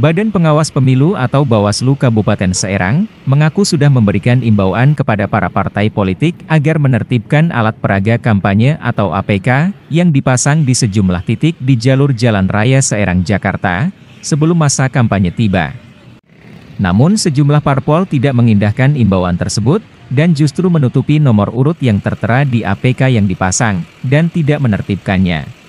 Badan Pengawas Pemilu atau Bawaslu Kabupaten Serang mengaku sudah memberikan imbauan kepada para partai politik agar menertibkan alat peraga kampanye atau APK yang dipasang di sejumlah titik di jalur Jalan Raya Serang, Jakarta, sebelum masa kampanye tiba. Namun sejumlah parpol tidak mengindahkan imbauan tersebut dan justru menutupi nomor urut yang tertera di APK yang dipasang dan tidak menertibkannya.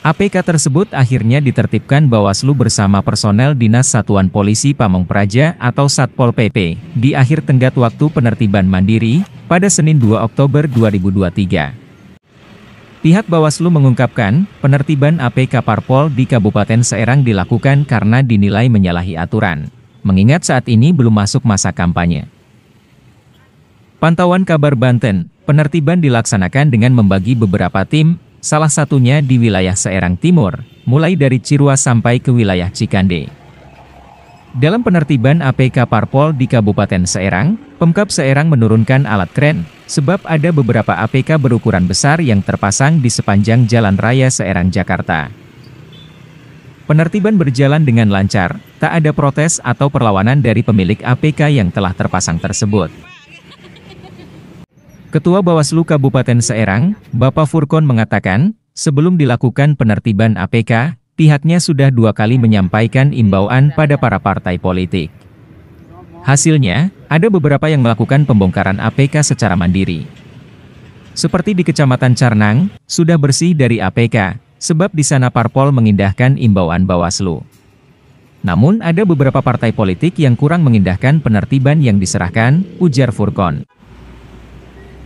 APK tersebut akhirnya ditertibkan Bawaslu bersama personel Dinas Satuan Polisi Pamong Praja atau Satpol PP di akhir tenggat waktu penertiban mandiri pada Senin 2 Oktober 2023. Pihak Bawaslu mengungkapkan, penertiban APK parpol di Kabupaten Serang dilakukan karena dinilai menyalahi aturan, mengingat saat ini belum masuk masa kampanye. Pantauan Kabar Banten, penertiban dilaksanakan dengan membagi beberapa tim, salah satunya di wilayah Serang Timur, mulai dari Ciruas sampai ke wilayah Cikande. Dalam penertiban APK parpol di Kabupaten Serang, Pemkab Serang menurunkan alat kren, sebab ada beberapa APK berukuran besar yang terpasang di sepanjang Jalan Raya Serang, Jakarta. Penertiban berjalan dengan lancar, tak ada protes atau perlawanan dari pemilik APK yang telah terpasang tersebut. Ketua Bawaslu Kabupaten Serang, Bapak Furkon mengatakan, sebelum dilakukan penertiban APK, pihaknya sudah 2 kali menyampaikan imbauan pada para partai politik. Hasilnya, ada beberapa yang melakukan pembongkaran APK secara mandiri. Seperti di Kecamatan Carnang, sudah bersih dari APK, sebab di sana parpol mengindahkan imbauan Bawaslu. Namun ada beberapa partai politik yang kurang mengindahkan penertiban yang diserahkan, ujar Furkon.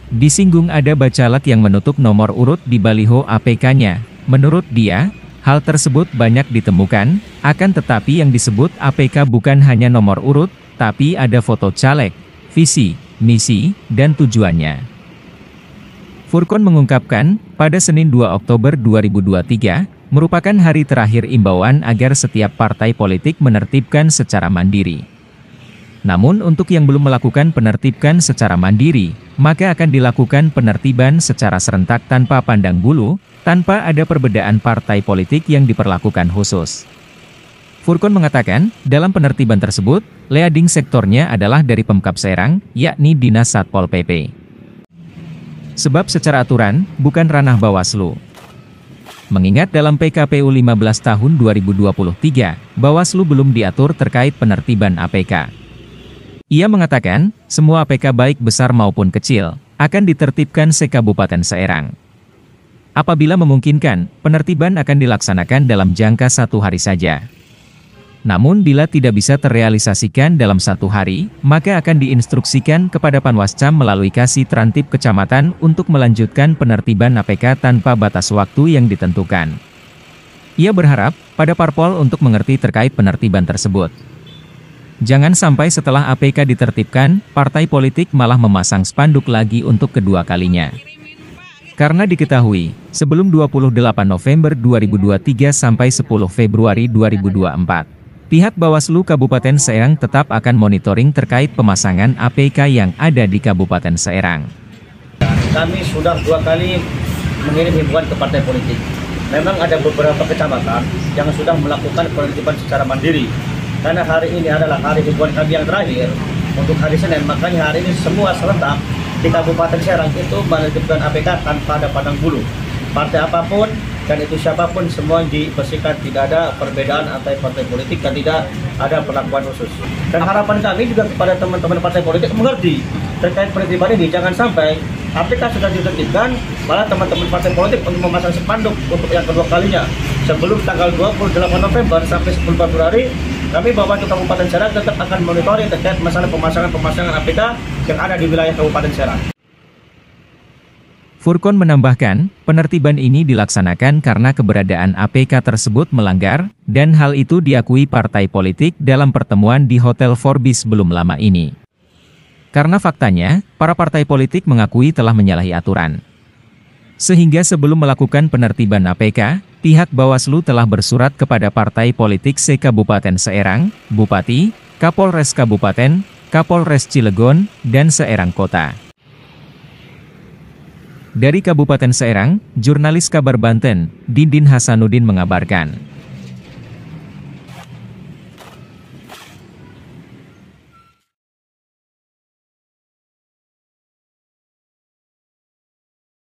Disinggung ada bacalek yang menutup nomor urut di baliho APK-nya. Menurut dia, hal tersebut banyak ditemukan, akan tetapi yang disebut APK bukan hanya nomor urut, tapi ada foto caleg, visi, misi, dan tujuannya. Furkon mengungkapkan, pada Senin 2 Oktober 2023, merupakan hari terakhir imbauan agar setiap partai politik menertibkan secara mandiri. Namun untuk yang belum melakukan penertiban secara mandiri, maka akan dilakukan penertiban secara serentak tanpa pandang bulu, tanpa ada perbedaan partai politik yang diperlakukan khusus. Furkon mengatakan, dalam penertiban tersebut, leading sektornya adalah dari Pemkab Serang, yakni Dinas Satpol PP. Sebab secara aturan, bukan ranah Bawaslu. Mengingat dalam PKPU 15 tahun 2023, Bawaslu belum diatur terkait penertiban APK. Ia mengatakan, semua APK baik besar maupun kecil, akan ditertibkan se-Kabupaten Serang. Apabila memungkinkan, penertiban akan dilaksanakan dalam jangka 1 hari saja. Namun bila tidak bisa terrealisasikan dalam 1 hari, maka akan diinstruksikan kepada Panwascam melalui Kasih Trantib Kecamatan untuk melanjutkan penertiban APK tanpa batas waktu yang ditentukan. Ia berharap, pada parpol untuk mengerti terkait penertiban tersebut. Jangan sampai setelah APK ditertibkan, partai politik malah memasang spanduk lagi untuk kedua kalinya. Karena diketahui, sebelum 28 November 2023 sampai 10 Februari 2024, pihak Bawaslu Kabupaten Serang tetap akan monitoring terkait pemasangan APK yang ada di Kabupaten Serang. Kami sudah 2 kali mengirim himbauan ke partai politik. Memang ada beberapa kecamatan yang sudah melakukan penertiban secara mandiri. Karena hari ini adalah hari himbauan kami yang terakhir untuk hari Senin, makanya hari ini semua serentak di Kabupaten Serang itu menertibkan APK tanpa ada pandang bulu. Partai apapun dan itu siapapun semua dibersihkan, tidak ada perbedaan antar partai politik dan tidak ada perlakuan khusus. Dan harapan kami juga kepada teman-teman partai politik mengerti terkait penertiban ini, jangan sampai APK sudah ditertibkan, malah teman-teman partai politik untuk memasang spanduk untuk yang kedua kalinya. Sebelum tanggal 28 November sampai 10 Februari, kami Bawaslu Kabupaten Serang tetap akan monitoring terkait masalah pemasangan APK yang ada di wilayah Kabupaten Serang. Furkon menambahkan, penertiban ini dilaksanakan karena keberadaan APK tersebut melanggar, dan hal itu diakui partai politik dalam pertemuan di Hotel Forbis belum lama ini. Karena faktanya, para partai politik mengakui telah menyalahi aturan. Sehingga sebelum melakukan penertiban APK, pihak Bawaslu telah bersurat kepada partai politik se-Kabupaten Serang, Bupati, Kapolres Kabupaten, Kapolres Cilegon, dan Serang Kota. Dari Kabupaten Serang, jurnalis Kabar Banten, Dindin Hasanuddin mengabarkan.